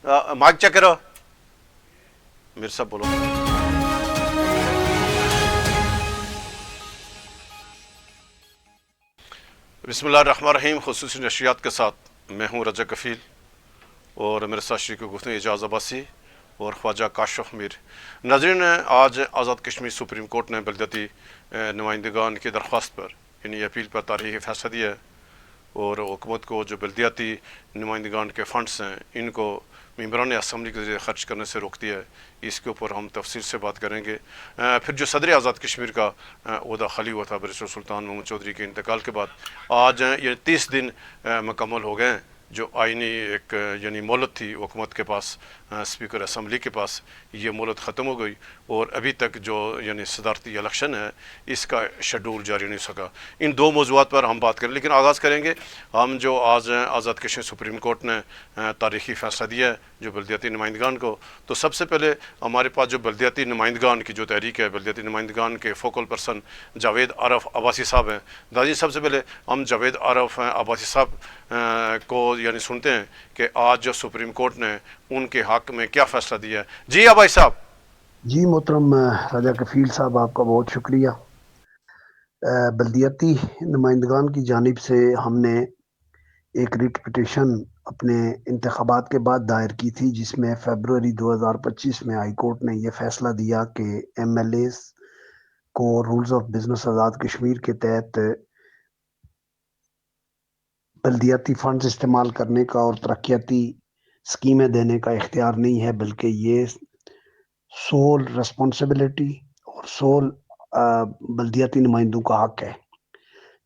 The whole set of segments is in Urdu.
مائک چیک کرو میر صاحب بولو. بسم اللہ الرحمن الرحیم. خصوصی نشریات کے ساتھ میں ہوں رجا کفیل اور میرے ساتھ شریک گفتگو اعجاز عباسی اور خواجہ کاشف میر. ناظرین، آج آزاد کشمیر سپریم کورٹ نے بلدیاتی نمائندگان کی درخواست پر یعنی اپیل پر تاریخی فیصلہ دیا ہے اور حکومت کو جو بلدیاتی نمائندگان کے فنڈس ہیں ان کو ممبران اسمبلی کے ذریعے خرچ کرنے سے روک دیا ہے. اس کے اوپر ہم تفصیل سے بات کریں گے. پھر جو صدر آزاد کشمیر کا عہدہ خالی ہوا تھا بیرسٹر سلطان محمد چودھری کے انتقال کے بعد، آج یہ 30 دن مکمل ہو گئے ہیں جو آئینی ایک یعنی مہلت تھی حکومت کے پاس، اسپیکر اسمبلی کے پاس. یہ مہلت ختم ہو گئی اور ابھی تک جو یعنی صدارتی الیکشن ہے اس کا شیڈول جاری نہیں سکا. ان دو موضوعات پر ہم بات کریں، لیکن آغاز کریں گے ہم جو آج آزاد کشمیر سپریم کورٹ نے تاریخی فیصلہ دیا ہے جو بلدیاتی نمائندگان کو. تو سب سے پہلے ہمارے پاس جو بلدیاتی نمائندگان کی جو تحریک ہے، بلدیاتی نمائندگان کے فوکل پرسن جاوید عارف عباسی صاحب ہیں. داجی سب سے پہلے ہم جاوید عارف عباسی صاحب کو یعنی سنتے ہیں کہ آج جو سپریم کورٹ نے ان کے حق میں کیا فیصلہ دیا ہے. جی عباسی صاحب. جی محترم رجا کفیل صاحب، آپ کا بہت شکریہ. بلدیاتی نمائندگان کی جانب سے ہم نے ایک ریٹ پٹیشن اپنے انتخابات کے بعد دائر کی تھی، جس میں فیبروری 2025 میں ہائی کورٹ نے یہ فیصلہ دیا کہ ایم ایل ایز کو rules of business Azad Kashmir کے تحت بلدیاتی فنڈز استعمال کرنے کا اور ترقیاتی اسکیمیں دینے کا اختیار نہیں ہے، بلکہ یہ سول ریسپانسبلٹی اور سول بلدیاتی نمائندوں کا حق ہے.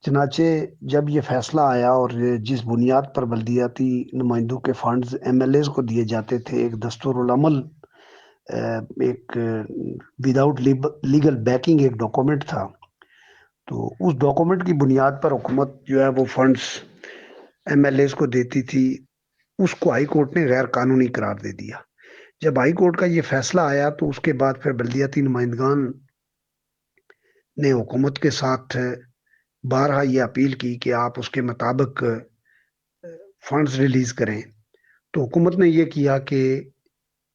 چنانچہ جب یہ فیصلہ آیا اور جس بنیاد پر بلدیاتی نمائندوں کے فنڈز ایم ایل ایز کو دیے جاتے تھے، ایک دستور العمل، ایک وداؤٹ لیگل بیکنگ ایک ڈاکومنٹ تھا، تو اس ڈاکومنٹ کی بنیاد پر حکومت جو ہے وہ فنڈز ایم ایل ایز کو دیتی تھی، اس کو ہائی کورٹ نے غیر قانونی قرار دے دیا. جب ہائی کورٹ کا یہ فیصلہ آیا تو اس کے بعد پھر بلدیاتی نمائندگان نے حکومت کے ساتھ بارہا یہ اپیل کی کہ آپ اس کے مطابق فنڈز ریلیز کریں. تو حکومت نے یہ کیا کہ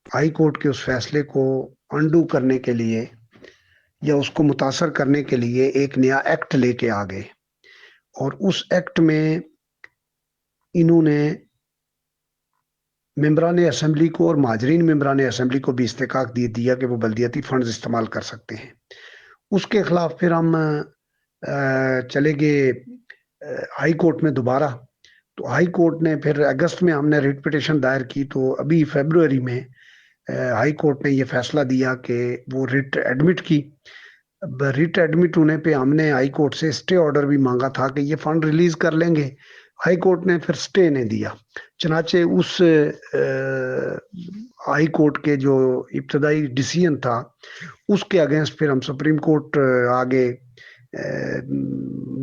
ہائی کورٹ کے اس فیصلے کو انڈو کرنے کے لیے یا اس کو متاثر کرنے کے لیے ایک نیا ایکٹ لے کے آ گئے، اور اس ایکٹ میں انہوں نے ممبران اسمبلی کو اور مہاجرین ممبران اسمبلی کو بھی استحقاق دیا کہ وہ بلدیاتی فنڈز استعمال کر سکتے ہیں. اس کے خلاف پھر ہم چلے گئے ہائی کورٹ میں دوبارہ. تو ہائی کورٹ نے پھر اگست میں ہم نے ریٹ پٹیشن دائر کی، تو ابھی فیبروری میں ہائی کورٹ نے یہ فیصلہ دیا کہ وہ ریٹ ایڈمٹ کی. ریٹ ایڈمٹ ہونے پہ ہم نے ہائی کورٹ سے اسٹے آرڈر بھی مانگا تھا کہ یہ فنڈ ریلیز کر لیں گے. ہائی کورٹ نے پھر اسٹے نہیں دیا. چنانچہ اس ہائی کورٹ کے جو ابتدائی ڈیسیژن تھا اس کے اگینسٹ پھر ہم سپریم کورٹ آگے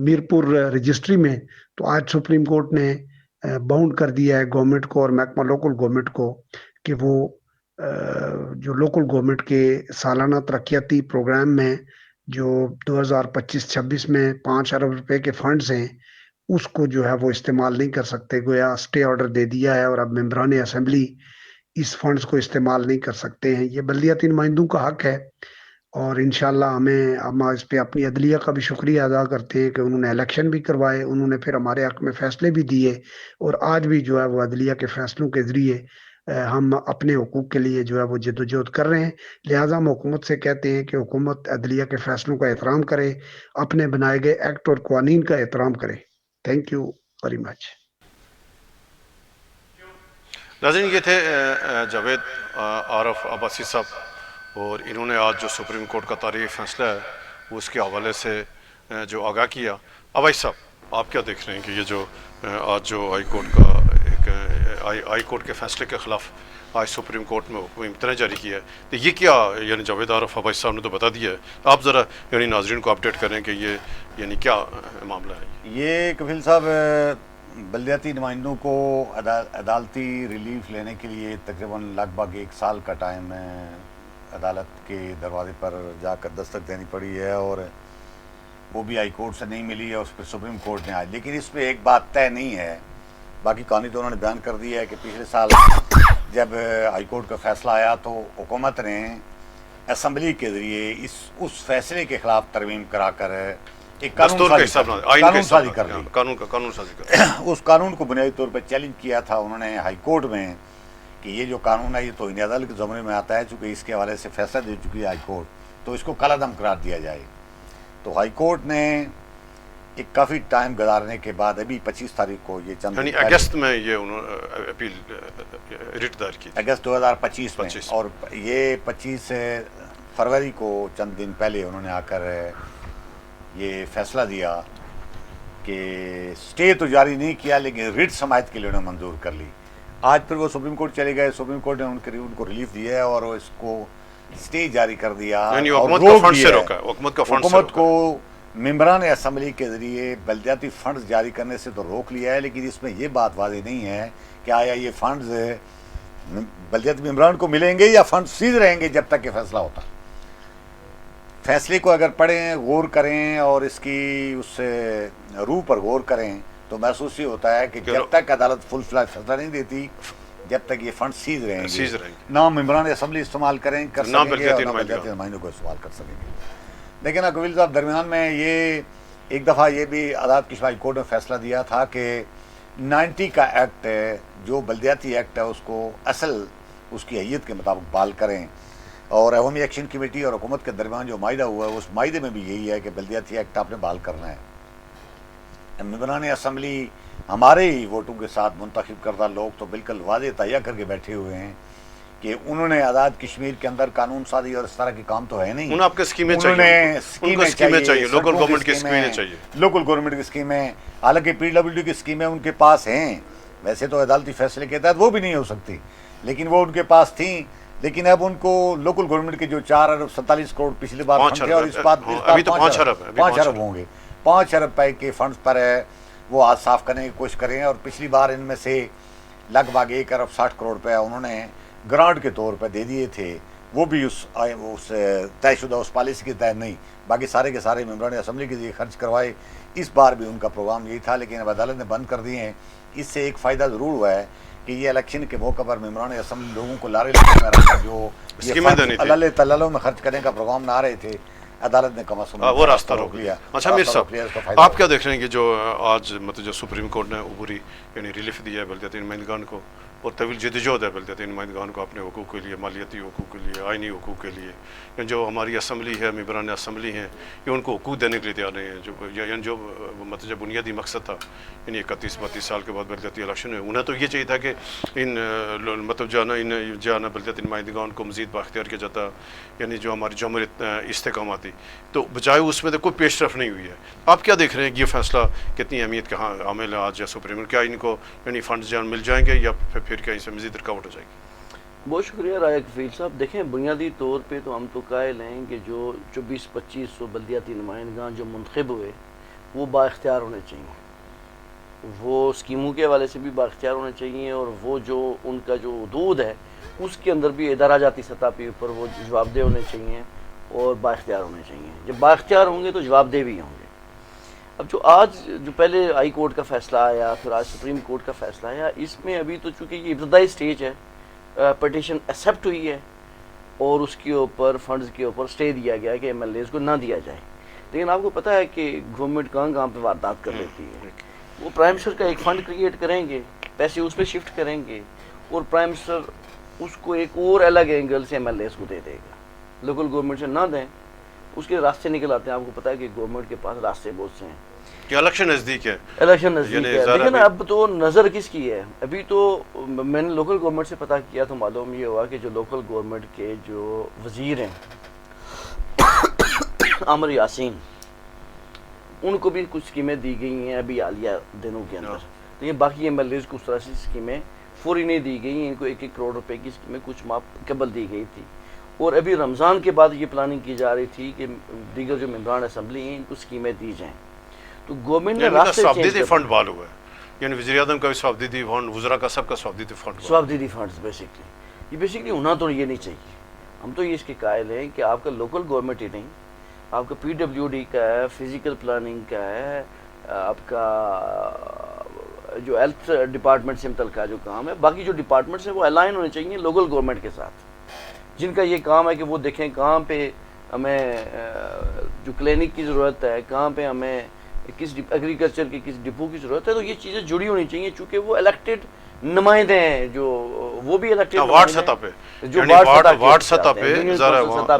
میرپور رجسٹری میں. تو آج سپریم کورٹ نے باؤنڈ کر دیا ہے گورنمنٹ کو اور محکمہ لوکل گورنمنٹ کو کہ وہ جو لوکل گورنمنٹ کے سالانہ ترقیاتی پروگرام میں جو 2025-26 میں 5 ارب روپے کے فنڈز ہیں اس کو جو ہے وہ استعمال نہیں کر سکتے. گویا اسٹے آرڈر دے دیا ہے اور اب ممبران اسمبلی اس فنڈز کو استعمال نہیں کر سکتے ہیں. یہ بلدیاتی نمائندوں کا حق ہے اور انشاءاللہ ہم اس پہ اپنی عدلیہ کا بھی شکریہ ادا کرتے ہیں کہ انہوں نے الیکشن بھی کروائے، انہوں نے پھر ہمارے حق میں فیصلے بھی دیے، اور آج بھی جو ہے وہ عدلیہ کے فیصلوں کے ذریعے ہم اپنے حقوق کے لیے جو ہے وہ جدوجہد کر رہے ہیں. لہٰذا ہم حکومت سے کہتے ہیں کہ حکومت عدلیہ کے فیصلوں کا احترام کرے، اپنے بنائے گئے ایکٹ اور قوانین کا احترام کرے. Thank you very much. ناظرین، یہ تھے جاوید عارف عباسی صاحب، اور انہوں نے آج جو سپریم کورٹ کا تاریخی فیصلہ ہے وہ اس کے حوالے سے جو آگاہ کیا. عباسی صاحب، آپ کیا دیکھ رہے ہیں کہ یہ جو آج جو ہائی کورٹ کا ایک ہائی کورٹ کے فیصلے کے خلاف آج سپریم کورٹ میں حکم امتناع جاری کیا ہے، تو یہ کیا یعنی جاوید عارف عباسی صاحب نے تو بتا دیا ہے، آپ ذرا یعنی ناظرین کو اپڈیٹ کریں کہ یہ یعنی کیا معاملہ ہے؟ یہ کفیل صاحب، بلدیاتی نمائندوں کو عدالتی ریلیف لینے کے لیے تقریباً لگ بھگ 1 سال کا ٹائم عدالت کے دروازے پر جا کر دستک دینی پڑی ہے، اور وہ بھی ہائی کورٹ سے نہیں ملی ہے، اس پہ سپریم کورٹ نے آج. لیکن اس میں ایک بات طے نہیں ہے باقی کہانی تو انہوں نے بیان کر دی ہے کہ پچھلے سال جب ہائی کورٹ کا فیصلہ آیا تو حکومت نے اسمبلی کے ذریعے اس فیصلے کے خلاف ترمیم کرا کر ایک قانون سازی کر لی. قانون سازی کر اس قانون کو بنیادی طور پہ چیلنج کیا تھا انہوں نے ہائی کورٹ میں کہ یہ جو قانون ہے یہ توہین عدالت کے زمرے میں آتا ہے، چونکہ اس کے حوالے سے فیصلہ دے چکی ہے ہائی کورٹ، تو اس کو کالعدم قرار دیا جائے. تو ہائی کورٹ نے ایک کافی ٹائم گزارنے کے بعد ابھی 25 تاریخ کو یہ چند یعنی اگست میں یہ انہوں نے اپیل ریٹ دائر کی، اگست 2025 میں، اور یہ 25 فروری کو چند دن پہلے انہوں نے آ کر یہ فیصلہ دیا کہ سٹے تو جاری نہیں کیا لیکن ریٹ سماعت کے لیے انہوں نے منظور کر لی. آج پھر وہ سپریم کورٹ چلے گئے، سپریم کورٹ نے ان کو ریلیف دیا ہے اور اس کو سٹے جاری کر دیا. یعنی حکومت کو ممبران اسمبلی کے ذریعے بلدیاتی فنڈز جاری کرنے سے تو روک لیا ہے، لیکن اس میں یہ بات واضح نہیں ہے کہ آیا یہ فنڈز بلدیاتی ممبران کو ملیں گے یا فنڈ سیز رہیں گے جب تک یہ فیصلہ ہوتا. فیصلے کو اگر پڑھیں، غور کریں اور اس کی اس روح پر غور کریں تو محسوس یہ ہوتا ہے کہ جب تک عدالت فل فلیج فیصلہ نہیں دیتی جب تک یہ فنڈ سیز رہیں گے، نہ ممبران اسمبلی استعمال کر سکیں گے اور نہ بلدیاتی نمائندوں کو استعمال کر سکیں گے. لیکن قبیل صاحب درمیان میں یہ ایک دفعہ یہ بھی عدالت کی ہائی کورٹ نے فیصلہ دیا تھا کہ 90 کا ایکٹ ہے جو بلدیاتی ایکٹ ہے اس کو اصل اس کی حیت کے مطابق بحال کریں، اور عوامی ایکشن کمیٹی اور حکومت کے درمیان جو معاہدہ ہوا ہے اس معاہدے میں بھی یہی ہے کہ بلدیاتی ایکٹ آپ نے بحال کرنا ہے. ممبران اسمبلی ہمارے ہی ووٹوں کے ساتھ منتخب کردہ لوگ تو بالکل واضح تہیہ کر کے بیٹھے ہوئے ہیں کہ انہوں نے آزاد کشمیر کے اندر قانون سازی اور اس طرح کے کام تو ہے نہیں. انہیں آپ کے اسکیمیں چاہیے، لوکل گورنمنٹ کی اسکیمیں چاہیے، لوکل گورنمنٹ کی اسکیمیں. حالانکہ پی ڈبلیو ڈی کی اسکیمیں ان کے پاس ہیں، ویسے تو عدالتی فیصلے کے تحت وہ بھی نہیں ہو سکتی لیکن وہ ان کے پاس تھیں. لیکن اب ان کو لوکل گورنمنٹ کے جو 4 ارب 47 کروڑ پچھلی بار فنڈ تھے اور اس بات 5 ارب ہوں گے، 5 ارب پے کے فنڈز پر ہے وہ ہاتھ صاف کرنے کی کوشش کریں. اور پچھلی بار ان میں سے لگ بھگ 1 ارب 60 کروڑ روپے انہوں نے گرانٹ کے طور پہ دے دیے تھے، وہ بھی اس طے شدہ اس پالیسی کے تحت نہیں، باقی سارے کے سارے ممبران اسمبلی کے لیے خرچ کروائے. اس بار بھی ان کا پروگرام یہی تھا لیکن اب عدالت نے بند کر دیے ہیں. اس سے ایک فائدہ ضرور ہوا ہے کہ یہ الیکشن کے موقع پر ممبران اسمبلی لوگوں کو لارے لے میں رکھ کر جو اللہ تعالیٰ میں خرچ کرنے کا پروگرام نہ آ رہے تھے، عدالت نے کم از کم وہ راستہ روک لیا. اچھا میر صاحب، آپ کیا دیکھ رہے ہیں کہ جو آج مطلب جو سپریم کورٹ نے عبوری یعنی ریلیف دیا ہے بلدیاتی نمائندگان کو اور طویل جدوجہد ہے بلدیاتی نمائندگان کو اپنے حقوق کے لیے، مالیاتی حقوق کے لیے، آئینی حقوق کے لیے، یعنی جو ہماری اسمبلی ہے، ممبران اسمبلی ہیں، یہ ان کو حقوق دینے کے لیے تیار نہیں ہیں. یعنی جو مطلب جو بنیادی مقصد تھا یعنی 31-32 سال کے بعد بلدیاتی الیکشن ہے، انہیں تو یہ چاہیے تھا کہ ان مطلب جو ہے نا بلدیاتی نمائندگان کو مزید بااختیار کیا جاتا، یعنی جو ہماری جمہوریت استحکامات تھی، تو بجائے اس میں تو کوئی پیش رفت نہیں ہوئی ہے. آپ کیا دیکھ رہے ہیں یہ فیصلہ کتنی اہمیت کا عامل ہے آج یا سپریم کورٹ؟ کیا ان کو یعنی فنڈز جان مل جائیں گے یا پھر کیا اس سے مزید رکاوٹ ہو جائے گی؟ بہت شکریہ رائے کفیل صاحب. دیکھیں بنیادی طور پہ تو ہم تو قائل ہیں کہ جو 2400-2500 بلدیاتی نمائندگان جو منتخب ہوئے وہ با اختیار ہونے چاہیے، وہ اسکیموں کے حوالے سے بھی با اختیار ہونے چاہیے، اور وہ جو ان کا جو حدود ہے اس کے اندر بھی ادارہ جاتی سطح پہ اوپر وہ جواب دہ ہونے چاہیے اور با اختیار ہونے چاہیے. جب با اختیار ہوں گے تو جواب دہ بھی ہوں گے. اب جو آج جو پہلے ہائی کورٹ کا فیصلہ آیا پھر آج سپریم کورٹ کا فیصلہ آیا، اس میں ابھی تو چونکہ یہ ابتدائی سٹیج ہے، پٹیشن ایکسیپٹ ہوئی ہے اور اس کے اوپر فنڈز کے اوپر سٹے دیا گیا کہ ایم ایل ایز کو نہ دیا جائے. لیکن آپ کو پتہ ہے کہ گورنمنٹ کہاں پہ واردات کر لیتی ہے. وہ پرائم منسٹر کا ایک فنڈ کریٹ کریں گے، پیسے اس پہ شفٹ کریں گے اور پرائم منسٹر اس کو ایک اور الگ اینگل سے ایم ایل ایز کو دے دے گا. لوکل گورنمنٹ سے نہ دیں، اس کے راستے نکل آتے ہیں. آپ کو پتہ ہے کہ گورنمنٹ کے پاس راستے بہت سے ہیں کہ الیکشن نزدیک ہے، الیکشن نزدیک ہے. لیکن اب تو نظر کس کی ہے؟ ابھی تو میں نے لوکل گورنمنٹ سے پتہ کیا تو معلوم یہ ہوا کہ جو لوکل گورنمنٹ کے جو وزیر ہیں عامر یاسین، ان کو بھی کچھ اسکیمیں دی گئی ہیں ابھی حالیہ دنوں کے اندر. لیکن باقی ایم ایل ایز کو اس طرح سے اسکیمیں فوری نہیں دی گئی. ان کو 1-1 کروڑ روپے کی اسکیمیں کچھ ماہ قبل دی گئی تھی، اور ابھی رمضان کے بعد یہ پلاننگ کی جا رہی تھی کہ دیگر جو ممبران اسمبلی ہیں ان کو اسکیمیں دی جائیں. تو گورنمنٹ نے راستے چینج کر فنڈ بحال ہوا ہے، یعنی وزیر اعظم کا بھی سوابدیدی فنڈ، وزراء کا سب کا سوابدیدی فنڈز بیسکلی ہونا تو یہ نہیں چاہیے. ہم تو یہ اس کے قائل ہیں کہ آپ کا لوکل گورنمنٹ ہی نہیں، آپ کا پی ڈبلیو ڈی کا ہے، فزیکل پلاننگ کا ہے، آپ کا جو ہیلتھ ڈپارٹمنٹ سے متعلقہ جو کام ہے، باقی جو ڈپارٹمنٹس ہیں وہ الائن ہونے چاہیے لوکل گورنمنٹ کے ساتھ، جن کا یہ کام ہے کہ وہ دیکھیں کہاں پہ ہمیں جو کلینک کی ضرورت ہے، کہاں پہ ہمیں کس ایگریکلچر کی کس ڈپو کی ضرورت ہے. تو یہ چیزیں جڑی ہونی چاہیے چونکہ وہ الیکٹڈ نمائندے ہیں، جو وہ بھی الیکٹڈ وارڈ سطح پہ، جو وارڈ سطح پہ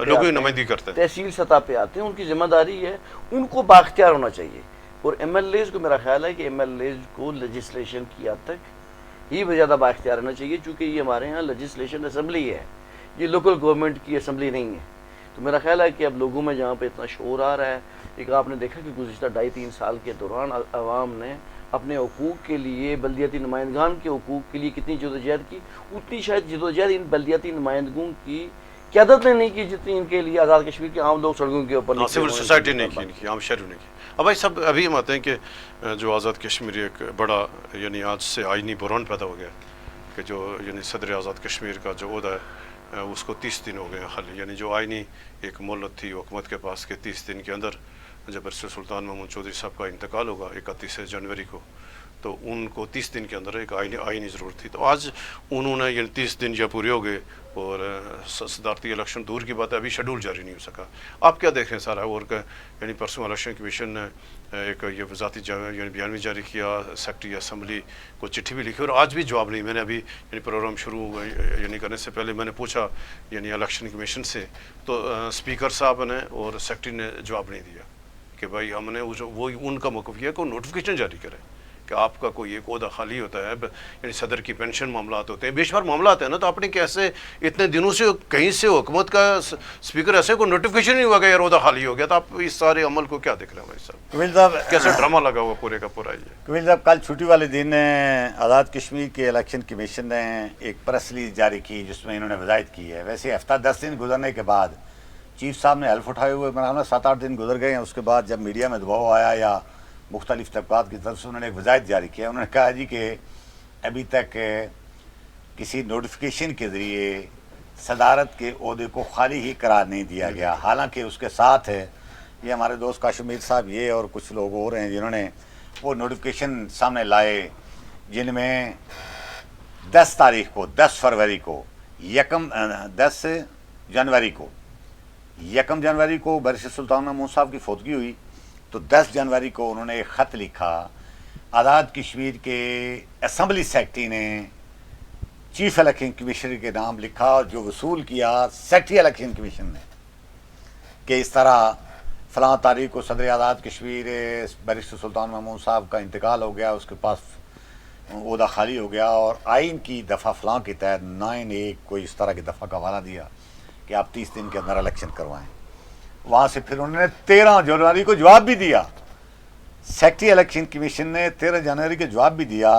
لوگوں کی نمائندگی کرتے ہیں، تحصیل سطح پہ آتے ہیں، ان کی ذمہ داری ہے، ان کو بااختیار ہونا چاہیے. اور ایم ایل ایز کو میرا خیال ہے کہ ایم ایل ایز کو لیجسلیشن کی حد تک ہی زیادہ بااختیار ہونا چاہیے، چونکہ یہ ہمارے ہاں لیجسلیشن اسمبلی ہے، یہ لوکل گورنمنٹ کی اسمبلی نہیں ہے. تو میرا خیال ہے کہ اب لوگوں میں جہاں پہ اتنا شور آ رہا ہے، ایک آپ نے دیکھا کہ گزشتہ 2.5-3 سال کے دوران عوام نے اپنے حقوق کے لیے، بلدیاتی نمائندگان کے حقوق کے لیے کتنی جدوجہد کی، اتنی شاید جدوجہد ان بلدیاتی نمائندگوں کی قیادت نے نہیں کی جتنی ان کے لیے آزاد کشمیر کے عام لوگ سڑکوں کے اوپر سول سوسائٹی نے کی، عام شہریوں نے کی. اب بھائی صاحب ابھی ہم آتے ہیں کہ جو آزاد کشمیر ایک بڑا یعنی آج سے آئینی بحران پیدا ہو گیا کہ جو یعنی صدر آزاد کشمیر کا جو عہدہ ہے اس کو 30 دن ہو گئے حل، یعنی جو آئینی ایک مہلت تھی حکومت کے پاس کہ 30 دن کے اندر جب برسر سلطان محمود چودھری صاحب کا انتقال ہوگا 31 جنوری کو، تو ان کو 30 دن کے اندر ایک آئینی ضرورت تھی. تو آج انہوں نے یعنی 30 دن جب پورے ہو گئے اور صدارتی الیکشن دور کی بات ہے، ابھی شیڈول جاری نہیں ہو سکا. آپ کیا دیکھ رہے ہیں سارا؟ اور یعنی پرسوں الیکشن کمیشن نے ایک یہ وزارتی یعنی بیان بھی جاری کیا، سیکرٹری اسمبلی کو چٹھی بھی لکھی اور آج بھی جواب نہیں. میں نے ابھی یعنی پروگرام شروع یعنی کرنے سے پہلے میں نے پوچھا یعنی الیکشن کمیشن سے، تو اسپیکر صاحب نے اور سیکرٹری نے جواب نہیں دیا کہ بھائی ہم نے وہ ان کا موقف یہ ہے کہ نوٹیفیکیشن جاری کرے کہ آپ کا کوئی ایک عہدہ خالی ہوتا ہے، یعنی صدر کی پینشن معاملات ہوتے ہیں، بے شمار معاملات ہیں نا. تو آپ نے کیسے اتنے دنوں سے کہیں سے حکومت کا اسپیکر ایسے کوئی نوٹیفیکیشن نہیں ہوا کہ یار عہدہ خالی ہو گیا؟ تو آپ اس سارے عمل کو کیا دیکھ رہے ہیں بھائی صاحب؟ قبیل صاحب کیسے ڈرامہ لگا ہوا پورے کا پورا یہ؟ قبیل صاحب کل چھٹی والے دن آزاد کشمیر کے الیکشن کمیشن نے ایک پریس ریلیز جاری کی جس میں انہوں نے وضاحت کی ہے. ویسے ہفتہ 10 دن گزرنے کے بعد چیف صاحب نے حلف اٹھائے ہوئے، میرا خیال ہے 7-8 دن گزر گئے ہیں. اس کے بعد جب میڈیا میں دباؤ آیا یا مختلف طبقات کی طرف سے انہوں نے ایک وضاحت جاری کیا. انہوں نے کہا جی کہ ابھی تک کسی نوٹیفیکیشن کے ذریعے صدارت کے عہدے کو خالی ہی قرار نہیں دیا گیا. حالانکہ اس کے ساتھ یہ ہمارے دوست کاشمیر صاحب یہ اور کچھ لوگ اور ہیں جنہوں نے وہ نوٹیفیکیشن سامنے لائے، جن میں 10 تاریخ کو، 10 فروری کو، 10 جنوری کو برسر سلطان محمود صاحب کی فوتگی ہوئی. تو 10 جنوری کو انہوں نے ایک خط لکھا، آزاد کشمیر کے اسمبلی سیکرٹری نے چیف الیکشن کمیشنر کے نام لکھا، جو وصول کیا سیکرٹری الیکشن کمیشن نے کہ اس طرح فلاں تاریخ کو صدر آزاد کشمیر برسر سلطان محمود صاحب کا انتقال ہو گیا، اس کے پاس عہدہ خالی ہو گیا، اور آئین کی دفعہ فلاں کے تحت 9(1) کوئی اس طرح کی دفعہ کا حوالہ دیا کہ آپ 30 دن کے اندر الیکشن کروائیں. وہاں سے پھر انہوں نے 13 جنوری کو جواب بھی دیا. سیکرٹری الیکشن کمیشن نے 13 جنوری کو جواب بھی دیا.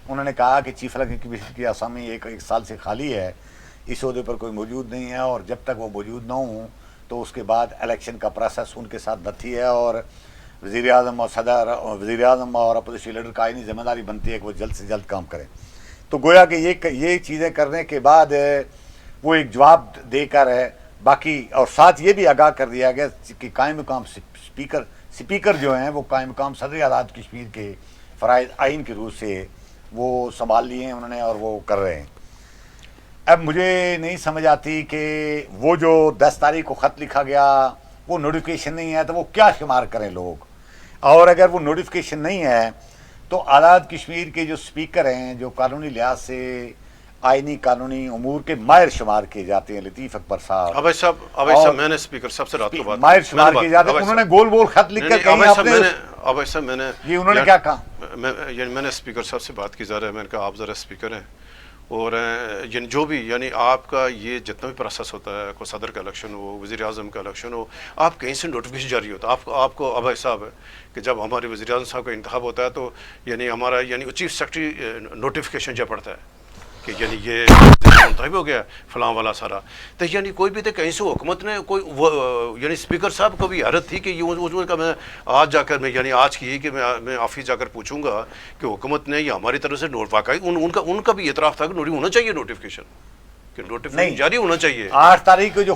انہوں نے کہا کہ چیف الیکشن کمیشن کی آسامی ایک سال سے خالی ہے، اس عہدے پر کوئی موجود نہیں ہے، اور جب تک وہ موجود نہ ہوں تو اس کے بعد الیکشن کا پروسیس ان کے ساتھ نتھی ہے، اور وزیر اعظم اور اپوزیشن لیڈر کا آئینی ذمہ داری بنتی ہے کہ وہ جلد سے جلد کام کریں. تو گویا کہ یہ چیزیں کرنے کے بعد وہ ایک جواب دے کر باقی، اور ساتھ یہ بھی آگاہ کر دیا گیا کہ قائم مقام سپیکر جو ہیں وہ قائم مقام صدر آزاد کشمیر کے فرائض آئین کے روح سے وہ سنبھال لیے ہیں انہوں نے، اور وہ کر رہے ہیں. اب مجھے نہیں سمجھ آتی کہ وہ جو 10 تاریخ کو خط لکھا گیا وہ نوٹیفیکیشن نہیں ہے تو وہ کیا شمار کریں لوگ، اور اگر وہ نوٹیفیکیشن نہیں ہے تو آزاد کشمیر کے جو سپیکر ہیں، جو قانونی لحاظ سے آئینی قانونی امور کے ماہر شمار کیے جاتے ہیں، لطیف اکبر صاحب، ابھی صاحب میں نے اسپیکر صاحب سے رات کو بات ماہر شمار کیے جاتے ہیں. انہوں نے گول گول خط لکھ کر کہیں اپنے ابھی صاحب میں نے یہ انہوں نے کیا کہا، میں نے اسپیکر صاحب سے بات کی جا رہا ہے. میں نے کہا آپ ذرا اسپیکر ہیں، اور یعنی جو بھی یعنی آپ کا یہ جتنا بھی پروسیس ہوتا ہے، کوئی صدر کا الیکشن ہو، وزیر اعظم کا الیکشن ہو، آپ کہیں سے نوٹیفیکیشن جاری ہوتا ہے. آپ کو ابھی صاحب کہ جب ہمارے وزیر اعظم صاحب کا انتخاب ہوتا ہے تو یعنی ہمارا یعنی چیف سیکرٹری نوٹیفیکیشن جب پڑتا ہے کہ یعنی یہ منتخب ہو گیا فلاں والا سارا. تو یعنی کوئی بھی تو کہیں سے حکومت نے کوئی یعنی اسپیکر صاحب کو بھی حیرت تھی کہ یہ کا میں آج جا کر میں یعنی آج کی کہ میں آفس جا کر پوچھوں گا کہ حکومت نے یہ ہماری طرف سے واقعی ان کا بھی اعتراف تھا کہ ہونا چاہیے نوٹیفیکیشن. کہ نوٹیفیکیشن جاری ہونا چاہیے. 8 تاریخ کو جو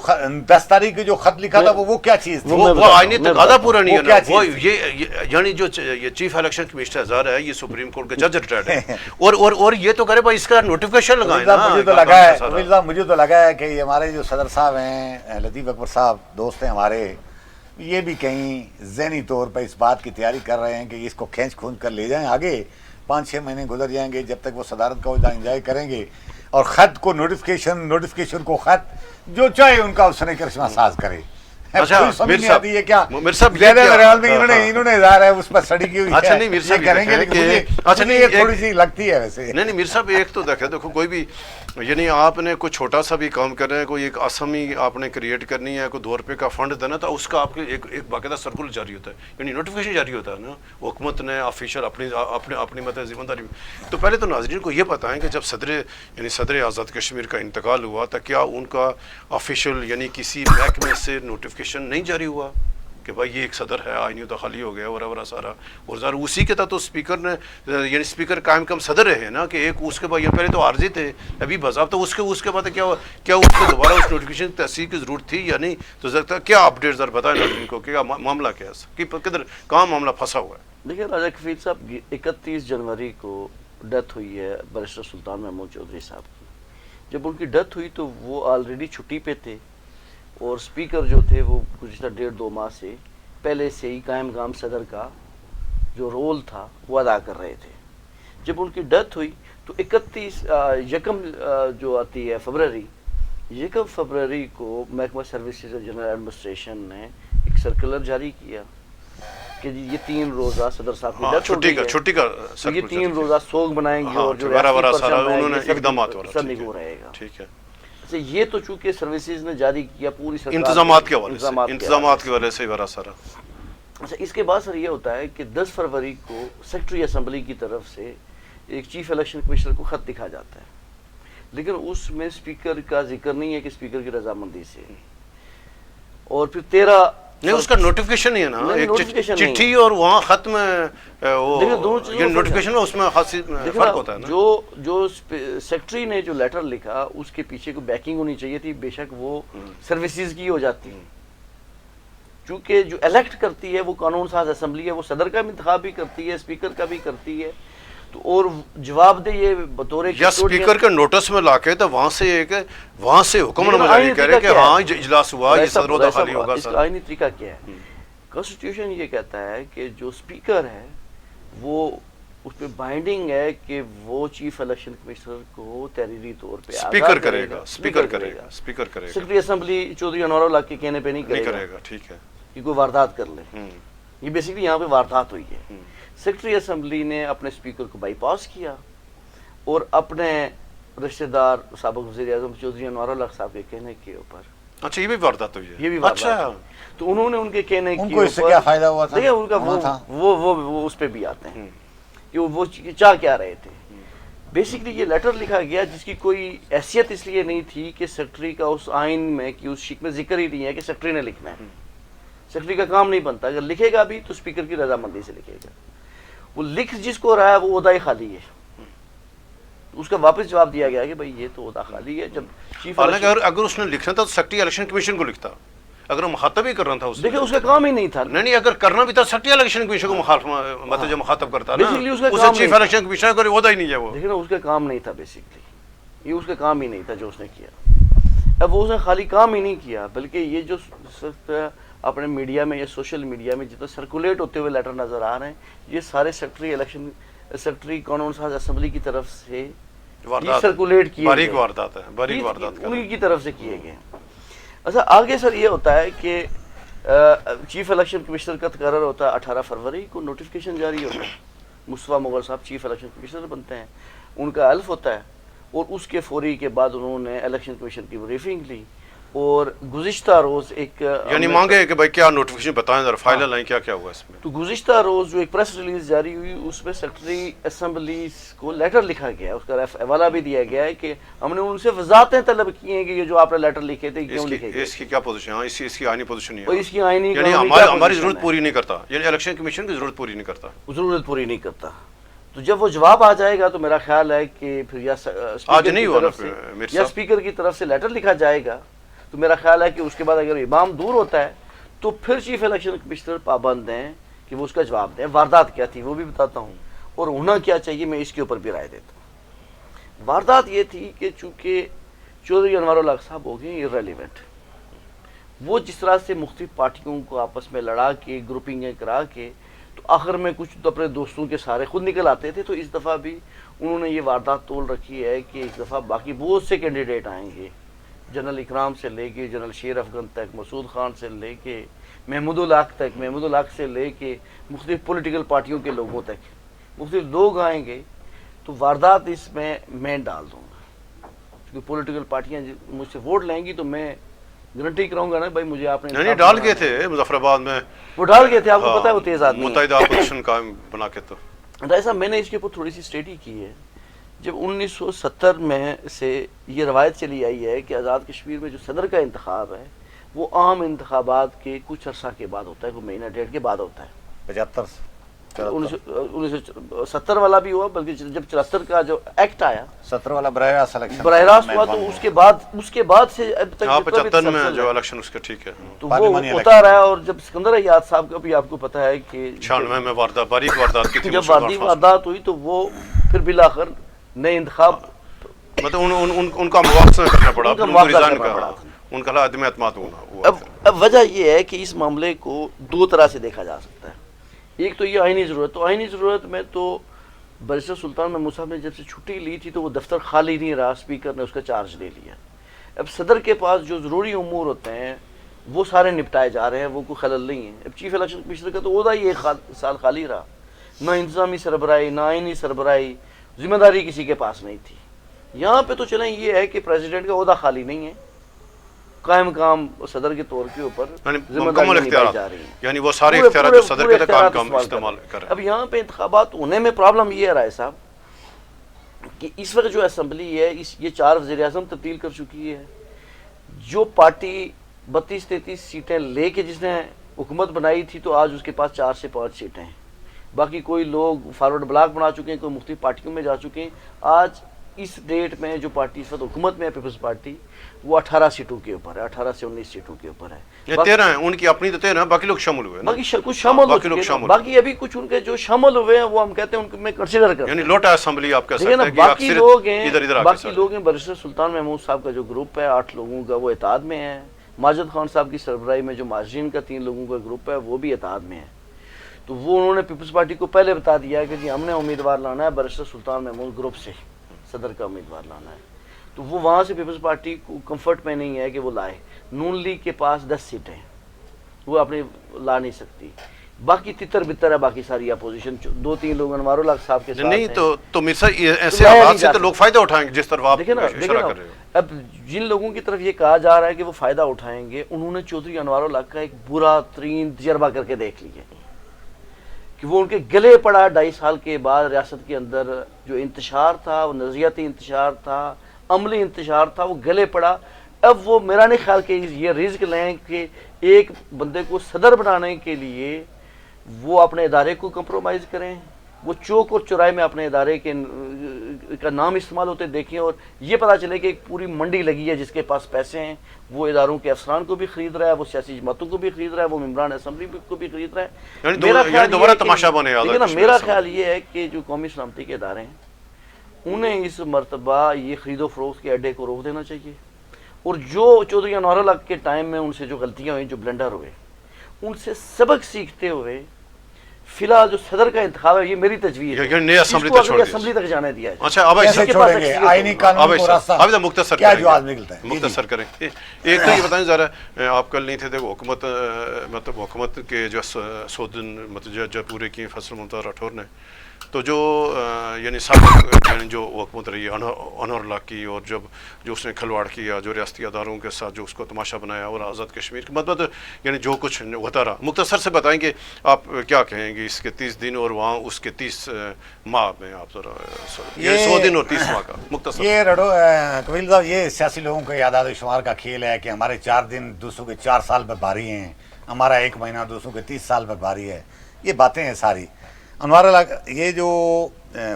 10 تاریخ کو جو خط لکھا تھا وہ کیا چیز تھی؟ وہ آئینی تقاضا پورا نہیں ہے نا. وہ وہ یہ یعنی جو یہ چیف الیکشن کمشنر ہزار ہے یہ سپریم کورٹ کے جج ریٹائرڈ ہے, اور یہ تو کرے بھائی اس کا نوٹیفیکیشن لگائیں نا. مجھے تو لگا ہے کہ یہ ہمارے جو صدر صاحب ہیں لطیف اکبر صاحب دوست ہیں ہمارے, یہ بھی کہیں ذہنی طور پہ اس بات کی تیاری کر رہے ہیں کہ اس کو کھینچ کھونچ کر لے جائیں آگے. 5-6 مہینے گزر جائیں گے جب تک وہ صدارت کا عہدہ انجوائے کریں گے, اور خط کو نوٹیفیکیشن کو خط جو چاہے ان کا اس نے کرشمہ ساز کرے. اچھا سمجھ نہیں آتی ہے کیا میر صاحب انہوں نے اظہار ہے اس پر سٹڈی کی ہوئی ہے. اچھا نہیں میر صاحب کریں گے لیکن اچھا نہیں یہ تھوڑی سی لگتی ہے ویسے. نہیں میر صاحب ایک تو دیکھو کوئی بھی یعنی آپ نے کوئی چھوٹا سا بھی کام کر رہے ہیں, کوئی ایک اسمی آپ نے کریٹ کرنی ہے, کوئی 2 روپے کا فنڈ دینا, تو اس کا آپ کے ایک باقاعدہ سرکل جاری ہوتا ہے, یعنی نوٹیفیکیشن جاری ہوتا ہے نا. حکومت نے آفیشیل اپنی مطلب ذمہ داری. تو پہلے تو ناظرین کو یہ بتائیں کہ جب صدر آزاد کشمیر کا انتقال ہوا تو کیا ان کا آفیشیل یعنی کسی محکمے سے نوٹیفیکیشن نہیں جاری ہوا کہ بھائی یہ ایک صدر ہے, آئینی تو خالی ہو گیا اور سارا, اور ذرا اسی کے تحت تو اسپیکر نے یعنی اسپیکر قائم کم صدر رہے نا کہ ایک اس کے بعد یہ پہلے تو عارضی تھے ابھی باضابطہ, اس کے بعد کیا اس کو دوبارہ اس نوٹیفیکیشن تصحیح کی ضرورت تھی یا نہیں؟ تو ذرا کیا اپڈیٹ ذرا بتائیں ناظرین کو کہ معاملہ کیا ہے, کدھر کہاں معاملہ پھنسا ہوا ہے؟ دیکھیں راجہ کفیل صاحب 31 جنوری کو ڈیتھ ہوئی ہے بیرسٹر سلطان محمود چودھری صاحب کی. جب ان کی ڈیتھ ہوئی تو وہ آلریڈی چھٹی پہ تھے, اور اسپیکر جو تھے وہ گزشتہ 1.5-2 ماہ سے پہلے سے ہی قائم مقام صدر کا جو رول تھا وہ ادا کر رہے تھے. جب ان کی ڈیتھ ہوئی تو 1 جو آتی ہے فروری, 1 فروری کو محکمہ سروسز جنرل ایڈمنسٹریشن نے ایک سرکولر جاری کیا کہ یہ 3 روزہ صدر صاحب کی ڈیتھ ہو گئی ہے, چھٹی کا یہ 3 روزہ سوگ بنائیں گے اور جو انہوں نے اقدامات سر نگو رہے گا. ٹھیک ہے. اچھا یہ تو چونکہ سروسز نے جاری کیا پوری انتظامات کے حوالے سے بڑا سارا. اچھا اس کے بعد سر یہ ہوتا ہے کہ 10 فروری کو سیکرٹری اسمبلی کی طرف سے ایک چیف الیکشن کمشنر کو خط لکھا جاتا ہے, لیکن اس میں اسپیکر کا ذکر نہیں ہے کہ اسپیکر کی رضامندی سے, اور پھر 13 نہیں اس کا نوٹیفیکیشن نہیں ہے نا, ایک چٹھی اور وہاں خط میں نوٹیفیکیشن اس میں خاصی فرق ہوتا ہے نا. جو سیکرٹری نے جو لیٹر لکھا اس کے پیچھے کو بیکنگ ہونی چاہیے تھی, بے شک وہ سروسز کی ہو جاتی, چونکہ جو الیکٹ کرتی ہے وہ قانون ساز اسمبلی ہے, وہ صدر کا انتخاب بھی کرتی ہے, اسپیکر کا بھی کرتی ہے, تو اور جواب دے یہ بطور یا اسپیکر کے نوٹس میں لا کے تو وہاں سے حکم جاری کرے کہ ہاں اجلاس ہوا, یہ صدر عہدہ خالی ہوگا. اس کا آئینی طریقہ کیا ہے؟ کانسٹیٹیوشن یہ کہتا ہے کہ جو اسپیکر ہے وہ اس پہ بائنڈنگ ہے کہ وہ چیف الیکشن کمشنر کو تحریری طور پہ اسپیکر کرے گا. سیکرٹری اسمبلی چودھری انور اللہ کے کہنے پہ نہیں کرے گا. ٹھیک ہے کہ کوئی واردات کر لے, یہ بیسیکلی یہاں پہ واردات ہوئی ہے. سیکرٹری اسمبلی نے اپنے اسپیکر کو بائی پاس کیا اور اپنے رشتہ دار سابق وزیر اعظم چودھری انور اللہ صاحب کے کہنے کے اوپر, اچھا یہ بھی واردات ہوئی ہے, یہ بھی واردات, تو انہوں نے ان کے کہنے کے اوپر اس سے کیا فائدہ ہوا تھا؟ دیکھیں ان کا وہ اس پہ بھی آتے ہیں کہ وہ چاہ کیا رہے تھے. بیسیکلی یہ لیٹر لکھا گیا جس کی کوئی حیثیت اس لیے نہیں تھی کہ سیکرٹری کا اس آئین میں کہ اس شک میں ذکر ہی نہیں ہے کہ سیکرٹری نے لکھنا ہے. سیکرٹری کا کام نہیں بنتا, اگر لکھے گا بھی تو اسپیکر کی رضامندی سے لکھے گا. وہ لکھ جس کو رہا ہے وہ عہدہ خالی ہے, اس کا واپس جواب دیا گیا کہ بھائی یہ تو عہدہ خالی ہے. جب چیف اگر اس نے لکھنا تھا تو سیکرٹری الیکشن کمیشن کو لکھتا, اگر مخاطب ہی کرنا تھا دیکھیں اس کا کام ہی نہیں تھا. نہیں اگر کرنا بھی تھا سیکرٹری الیکشن کمیشن کو مطلب جو مخاطب کرتا نا, اسے چیف الیکشن کمیشن کو عہدہ ہی نہیں ہے وہ. لیکن اس کا کام نہیں تھا, بیسیکلی یہ اس کا کام ہی نہیں تھا جو اس نے کیا. اب وہ اس نے خالی کام ہی نہیں کیا بلکہ یہ جو اپنے میڈیا میں یا سوشل میڈیا میں جتنے سرکولیٹ ہوتے ہوئے لیٹر نظر آ رہے ہیں, یہ سارے سیکرٹری قانون ساز اسمبلی کی طرف سے سرکولیٹ کیے باریک واردات انہی کی طرف سے کیے گئے. اچھا آگے سر یہ ہوتا ہے کہ چیف الیکشن کمشنر کا تقرر ہوتا ہے 18 فروری کو, نوٹیفیکیشن جاری ہوتا ہے, مصطفیٰ مغل صاحب چیف الیکشن کمشنر بنتے ہیں, ان کا حلف ہوتا ہے, اور اس کے فوری کے بعد انہوں نے الیکشن کمیشن کی بریفنگ لی, اور گزشتہ روز ایک یعنی مانگے کہ بھائی کیا نوٹیفیکیشن بتائیں ذرا فائل لائیں کیا ہوا اس میں. تو گزشتہ روز جو ایک پریس ریلیز جاری ہوئی اس میں سیکرٹری اسمبلی کو لیٹر لکھا گیا, اس کا حوالہ بھی دیا گیا ہے کہ ہم نے ان سے وضاحتیں طلب کی ہیں کہ یہ جو آپ نے لیٹر لکھے تھے کیوں لکھے گئے, اس کی کیا پوزیشن ہے, اس کی آئینی پوزیشن نہیں ہے, اس کی آئینی یعنی ہماری ضرورت پوری نہیں کرتا, یعنی الیکشن کمیشن کی ضرورت پوری نہیں کرتا, ضرورت پوری نہیں کرتا. تو جب وہ جواب آ جائے گا تو میرا خیال ہے کہ پھر یا آج نہیں ہوا نا میر یا صاحب، اسپیکر کی طرف سے لیٹر لکھا جائے گا، تو میرا خیال ہے کہ اس کے بعد اگر امام دور ہوتا ہے تو پھر چیف الیکشن کمشنر پابند ہیں کہ وہ اس کا جواب دیں. واردات کیا تھی وہ بھی بتاتا ہوں، اور ہونا کیا چاہیے میں اس کے اوپر بھی رائے دیتا ہوں. واردات یہ تھی کہ چونکہ چودھری انوار الحق صاحب ہو گئے irrelevant، وہ جس طرح سے مختلف پارٹیوں کو آپس میں لڑا کے گروپنگیں کرا کے تو آخر میں کچھ تو اپنے دوستوں کے سارے خود نکل آتے تھے، تو اس دفعہ بھی انہوں نے یہ واردات تول رکھی ہے کہ اس دفعہ باقی بہت سے کینڈیڈیٹ آئیں گے، جنرل اکرام سے لے کے جنرل شیر افغان تک، مسعود خان سے لے کے محمود الحق تک، محمود الحق سے لے کے مختلف پولیٹیکل پارٹیوں کے لوگوں تک مختلف لوگ آئیں گے. تو واردات اس میں ڈال دوں گا، کیونکہ پولیٹیکل پارٹیاں مجھ سے ووٹ لیں گی تو میں گارنٹی کراؤں گا نا بھائی مجھے آپ نے نہیں ڈال گئے تھے مظفر آباد میں، وہ ڈال گئے تھے، آپ کو پتا ہے وہ تیز آدمی ہیں. متحدہ اپوزیشن قائم بنا کے. تو رائے صاحب میں نے اس کے اوپر تھوڑی سی اسٹڈی کی ہے. جب 1970 میں سے یہ روایت چلی آئی ہے کہ آزاد کشمیر میں جو صدر کا انتخاب ہے وہ عام انتخابات کے کچھ عرصہ کے بعد ہوتا ہے، کوئی مہینہ ڈیڑھ کے بعد ہوتا ہے. 1970 والا بھی ہوا، بلکہ جب 74 کا جو ایکٹ آیا 70 والا براہ راست الیکشن براہ راست ہوا، تو اس کے بعد سے اب تک ہاں جتنا بھی 75 میں تسلسل جو ہے، الیکشن اس کا ٹھیک ہے. تو وہ پارلیمانی ہوتا رہا. اور جب سکندر ایاز صاحب کا بھی آپ کو پتا ہے کہ 96 میں واردات باریک واردات کی تھی. جب واردات ہوئی تو وہ پھر بالآخر نئے انتخاب مطلب ان کا موازنہ کرنا پڑا، ان کا ان کو موازنہ ریزائن کرنا کرنا، پڑا. ان کا عدم اعتماد ہونا. اب وجہ یہ ہے کہ اس معاملے کو دو طرح سے دیکھا جا سکتا ہے. ایک تو یہ آئینی ضرورت، تو آئینی ضرورت میں تو بیرسٹر سلطان محمود صاحب نے جب سے چھٹی لی تھی تو وہ دفتر خالی نہیں رہا، اسپیکر نے اس کا چارج لے لیا. اب صدر کے پاس جو ضروری امور ہوتے ہیں وہ سارے نپٹائے جا رہے ہیں، وہ کوئی خلل نہیں ہے. اب چیف الیکشن کمشنر کا تو عہدہ ہی ایک سال خالی رہا، نہ انتظامی سربراہی نہ آئینی سربراہی، ذمہ داری کسی کے پاس نہیں تھی. یہاں پہ تو چلیں یہ ہے کہ پریزیڈنٹ کا عہدہ خالی نہیں ہے، قائم کام صدر کے طور کے اوپر ذمہ داری نبھائی جا رہی ہے، یعنی وہ سارے اختیارات جو صدر کے قائم کام استعمال کر رہے ہیں. اب یہاں پہ انتخابات ہونے میں پرابلم یہ ہے رائے صاحب کہ اس وقت جو اسمبلی ہے یہ 4 وزیر اعظم تبدیل کر چکی ہے. جو پارٹی 32-33 سیٹیں لے کے جس نے حکومت بنائی تھی تو آج اس کے پاس 4 سے 5 سیٹیں ہیں. باقی کوئی لوگ فارورڈ بلاک بنا چکے ہیں، کوئی مختلف پارٹیوں میں جا چکے ہیں. آج اس ڈیٹ میں جو پارٹی اس وقت حکومت میں ہے پیپلز پارٹی، وہ 18 سیٹوں کے اوپر ہے، 18 سے 19 سیٹوں کے اوپر ہے. یہ 13 ہیں، ان کی اپنی تو 13 ہیں، باقی لوگ شامل ہوئے نا. باقی کچھ شامل ہو باقی لوگ چکے ہیں، شامل باقی ابھی کچھ ان کے جو شامل ہوئے ہیں وہ ہم کہتے ہیں ان کو میں کنسیڈر کرتا یعنی ہوں. لوٹا اسمبلی آپ کہہ ٹھیک ہے سکتے نا. ہیں کہ باقی اکثر لوگ ہیں، ادھر ادھر باقی لوگ ہیں. بیرسٹر سلطان محمود صاحب کا جو گروپ ہے 8 لوگوں کا وہ اتحاد میں ہے. ماجد خان صاحب کی سربراہی میں جو مہاجرین کا 3 لوگوں کا گروپ ہے وہ بھی اتحاد میں ہے. تو وہ انہوں نے پیپلز پارٹی کو پہلے بتا دیا کہ جی ہم نے امیدوار لانا ہے بیرسٹر سلطان محمود گروپ سے، صدر کا امیدوار لانا ہے. تو وہ وہاں سے پیپلز پارٹی کو کمفرٹ میں نہیں ہے کہ وہ لائے. نون لیگ کے پاس 10 سیٹیں ہیں، وہ اپنی لا نہیں سکتی. باقی تتر بتر ہے، باقی ساری اپوزیشن 2-3 لوگ انوار الحق صاحب کے ساتھ نہیں. ہیں. تو مرزا ایسے حالات سے تو لوگ فائدہ اٹھائیں گے جس طرح آپ دیکھیں نا اشارہ کر رہے ہو. اب جن لوگوں کی طرف یہ کہا جا رہا ہے کہ وہ فائدہ اٹھائیں گے، انہوں نے چودھری انوار الحق کا ایک برا ترین تجربہ کر کے دیکھ لیا کہ وہ ان کے گلے پڑا 2.5 سال کے بعد. ریاست کے اندر جو انتشار تھا وہ نظریاتی انتشار تھا، عملی انتشار تھا، وہ گلے پڑا. اب وہ میرا نہیں خیال کہ یہ رزق لیں کہ ایک بندے کو صدر بنانے کے لیے وہ اپنے ادارے کو کمپرومائز کریں، وہ چوک اور چوراہے میں اپنے ادارے کا نام استعمال ہوتے دیکھیں اور یہ پتہ چلے کہ ایک پوری منڈی لگی ہے جس کے پاس پیسے ہیں، وہ اداروں کے افسران کو بھی خرید رہا ہے، وہ سیاسی جماعتوں کو بھی خرید رہا ہے، وہ ممبران اسمبلی کو بھی خرید رہا ہے. یعنی دوبارہ تماشا بنے. میرا خیال یہ ہے کہ جو قومی سلامتی کے ادارے ہیں انہیں اس مرتبہ یہ خرید و فروخت کے اڈے کو روک دینا چاہیے. اور جو چودھری انوار الحق کے ٹائم میں ان سے جو غلطیاں ہوئیں، جو بلنڈر ہوئے، ان سے سبق سیکھتے ہوئے فی الحال جو صدر کا انتخاب ہے یہ میری تجویز ہے، نئی اسمبلی اس کو تک چھوڑ اسمبلی تک جانے دیا ہے. اچھا اب کیسے چھوڑیں گے؟ آئینی قانون کو راستہ اب مختصر کیا جواز نکلتا ہے؟ مختصر کریں. ایک تو یہ بتائیں ذرا، آپ کل نہیں تھے دیکھو حکومت مطلب حکومت کے جو 100 دن مطلب جو پورے کیے فیصل ممتاز راٹھور نے، تو جو یعنی سابق یعنی جو حکومت رہی ہے انور اللہ کی، اور جو اس نے کھلواڑ کیا جو ریاستی اداروں کے ساتھ جو اس کو تماشا بنایا، اور آزاد کشمیر کی مطلب یعنی جو کچھ ہوتا رہا، مختصر سے بتائیں کہ آپ کیا کہیں گے اس کے 30 دن اور وہاں اس کے 30 ماہ میں آپ ذرا 100 دن اور 30 ماہ کا مختصر. یہ قبیل صاحب، یہ سیاسی لوگوں کے اعداد و شمار کا کھیل ہے کہ ہمارے 4 دن دوسروں کے 4 سال پر بھاری ہیں، ہمارا 1 مہینہ دوسروں کے 30 سال پر بھاری ہے. یہ باتیں ہیں ساری. انوار الحق یہ جو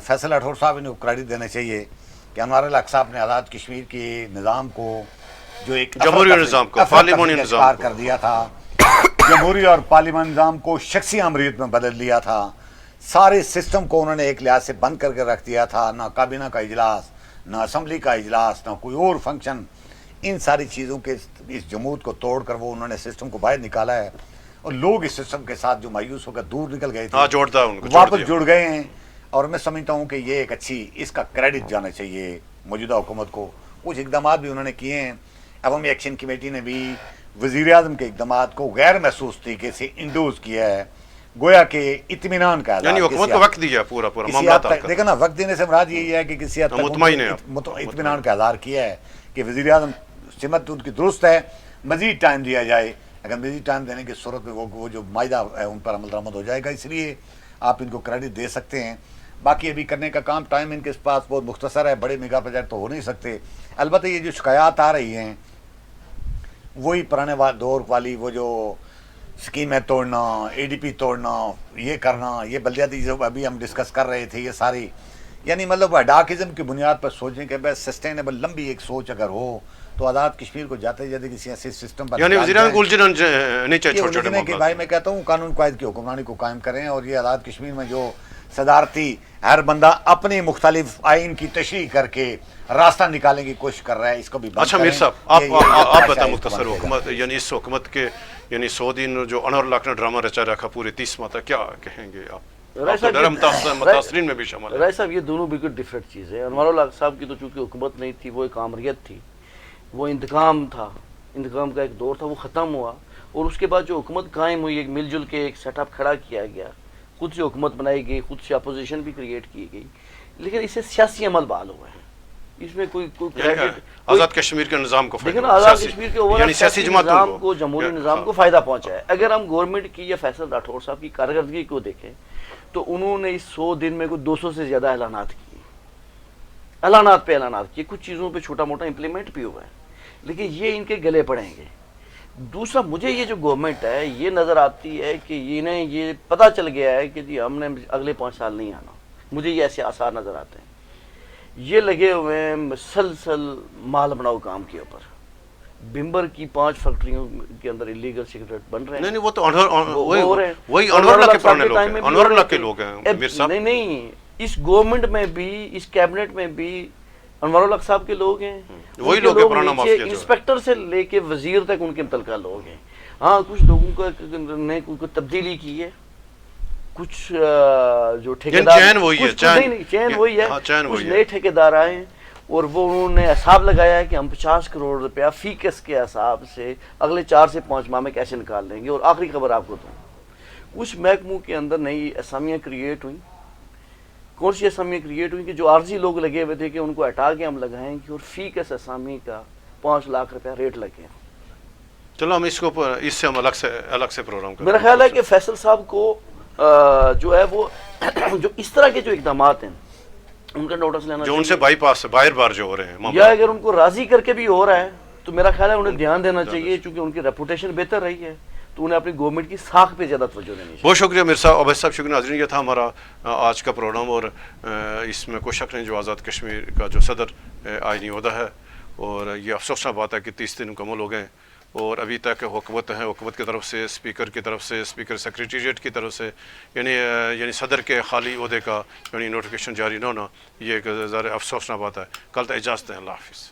فیصل راٹھور صاحب ان کو کریڈٹ دینا چاہیے کہ انوار الحق صاحب نے آزاد کشمیر کے نظام کو جو ایک جمہوری نظام کو، پارلیمانی نظام کو کر دیا تھا، جمہوری اور پارلیمانی نظام کو شخصی امریت میں بدل دیا تھا، سارے سسٹم کو انہوں نے ایک لحاظ سے بند کر کے رکھ دیا تھا، نہ کابینہ کا اجلاس، نہ اسمبلی کا اجلاس، نہ کوئی اور فنکشن، ان ساری چیزوں کے اس جمود کو توڑ کر وہ انہوں نے سسٹم کو باہر نکالا ہے، اور لوگ اس سسٹم کے ساتھ جو مایوس ہو کر دور نکل گئے تھے جوڑتا ان کو واپس جڑ گئے ہیں، اور میں سمجھتا ہوں کہ یہ ایک اچھی، اس کا کریڈٹ جانا چاہیے موجودہ حکومت کو۔ کچھ اقدامات بھی انہوں نے کیے ہیں، عوامی ایکشن کمیٹی نے بھی وزیر اعظم کے اقدامات کو غیر محسوس طریقے سے انڈوز کیا ہے، گویا کہ اطمینان کا یعنی حکومت کو وقت دیا پورا معاملہ، دیکھا نا، وقت دینے سے مراد یہی ہے کہ کسی حد تک اطمینان کا اظہار کیا ہے کہ وزیر اعظم سمت ان کی درست ہے، مزید ٹائم دیا جائے، اگر مزید ٹائم دینے کی صورت میں وہ جو معاہدہ ہے ان پر عمل درآمد ہو جائے گا، اس لیے آپ ان کو کریڈٹ دے سکتے ہیں۔ باقی ابھی کرنے کا کام، ٹائم ان کے پاس بہت مختصر ہے، بڑے میگا پروجیکٹ تو ہو نہیں سکتے۔ البتہ یہ جو شکایات آ رہی ہیں وہی پرانے دور والی، وہ جو اسکیمیں توڑنا، اے ڈی پی توڑنا، یہ کرنا، یہ بلدیاتی جو ابھی ہم ڈسکس کر رہے تھے، یہ ساری یعنی مطلب اڈاکزم کی بنیاد پر سوچیں کہ بس سسٹینیبل لمبی ایک سوچ اگر ہو تو آزاد کشمیر کو جاتے جاتے کسی ایسے سسٹم پر یعنی وزیر اعظم کو الجھنا نہیں چاہیے چھوٹے چھوٹے کہ بھائی میں کہتا ہوں قانون قائد کی حکمرانی کو قائم کریں، اور یہ آزاد کشمیر میں جو صدارتی ہر بندہ اپنی مختلف آئین کی تشریح کر کے راستہ نکالنے کی کوشش کر رہا ہے، اس کو بھی بند اچھا کریں۔ میر صاحب آپ بتائیں مختصر حکومت، یعنی اس حکومت کے یعنی 100 دن جو انور الحق نے ڈرامہ رچا رکھا پورے 30 ماہ تک، کیا کہیں گے آپ؟ متاثرین میں بھی شامل ہے۔ رائے صاحب یہ دونوں بالکل ڈفرینٹ چیزیں ہیں۔ انوار الحق صاحب کی تو چونکہ حکومت نہیں تھی، وہ ایک آمریت تھی، وہ انتقام تھا، انتقام کا ایک دور تھا، وہ ختم ہوا، اور اس کے بعد جو حکومت قائم ہوئی، ایک مل جل کے ایک سیٹ اپ کھڑا کیا گیا، خود سے حکومت بنائی گئی، خود سے اپوزیشن بھی کریٹ کی گئی، لیکن اس سے سیاسی عمل بحال ہوئے ہیں، اس میں کوئی آزاد کشمیر کے نظام کو لیکن آزاد کشمیر کے یعنی سیاسی جماعتوں نظام کو، جمہوری نظام کو فائدہ پہنچا ہے۔ اگر ہم گورنمنٹ کی یا فیصل راٹھور صاحب کی کارکردگی کو دیکھیں تو انہوں نے اس 100 دن میں کوئی 200 سے زیادہ اعلانات کیے، اعلانات پہ اعلانات کیے، کچھ چیزوں پہ چھوٹا موٹا امپلیمنٹ بھی ہوا ہے، لیکن یہ ان کے گلے پڑیں گے۔ دوسرا، مجھے یہ جو گورنمنٹ ہے یہ نظر آتی ہے کہ انہیں یہ پتہ چل گیا ہے کہ جی ہم نے اگلے 5 سال نہیں آنا، مجھے یہ ایسے آثار نظر آتے ہیں۔ یہ لگے ہوئے ہیں مسلسل مال بناؤ کام کے اوپر، بمبر کی 5 فیکٹریوں کے اندر انلیگل سگریٹ بن رہے ہیں۔ نہیں وہ تو وہی انور الحق کے پرانے لوگ ہیں، انور الحق کے لوگ ہیں میر صاحب۔ نہیں، اس گورنمنٹ میں بھی، اس کیبنٹ میں بھی انوار الحق صاحب کے لوگ ہیں، وہی لوگ ہیں پرانا مافیا جو ہے، انسپیکٹر سے لے کے وزیر تک ان کے متعلقہ لوگ ہیں۔ ہاں کچھ لوگوں کو نے کوئی تبدیلی کی ہے، کچھ جو ٹھیکیدار، چین وہی ہے، کچھ نئے ٹھیکیدار آئے ہیں، اور وہ انہوں نے حساب لگایا ہے کہ ہم 50 کروڑ روپیہ فی کس کے حساب سے اگلے 4 سے 5 ماہ میں کیسے نکال لیں گے۔ اور آخری خبر آپ کو دوں، کچھ محکموں کے اندر نئی اسامیاں کریٹ ہوئیں۔ کون سی اسامیاں کریٹ ہوئی کہ جو عارضی لوگ لگے ہوئے تھے کہ ان کو ہٹا کے ہم لگائیں گے، اور فی کس اسامی کا 5 لاکھ روپیہ ریٹ لگے۔ چلو ہم اس کو اس سے ہم الگ سے پروگرام کریں۔ میرا خیال ہے کہ فیصل صاحب کو جو ہے وہ جو اس طرح کے جو اقدامات ہیں ان کا نوٹس لینا جو ان سے بائی پاس باہر بار جو ہو رہے ہیں، یا اگر ان کو راضی کر کے بھی ہو رہا ہے تو میرا خیال ہے انہیں دھیان دینا چاہیے، چونکہ ان کی ریپوٹیشن بہتر رہی ہے تو انہیں اپنی گورنمنٹ کی ساکھ پہ زیادہ توجہ دینی چاہیے۔ بہت شکریہ میر صاحب، عبید صاحب، شکریہ ناظرین۔ یہ تھا ہمارا آج کا پروگرام، اور اس میں کوئی شک نہیں جو آزاد کشمیر کا جو صدر آئینی عہدہ ہے، اور یہ افسوسناک بات ہے کہ 30 دن مکمل ہو گئے، اور ابھی تک حکومت ہے، حکومت کی طرف سے، اسپیکر کی طرف سے، اسپیکر سیکریٹریٹ کی طرف سے یعنی صدر کے خالی عہدے کا یعنی نوٹیفیکیشن جاری نہ ہونا، یہ ایک ذرا افسوسناک بات ہے۔ کل تک اجازت ہے، اللہ حافظ۔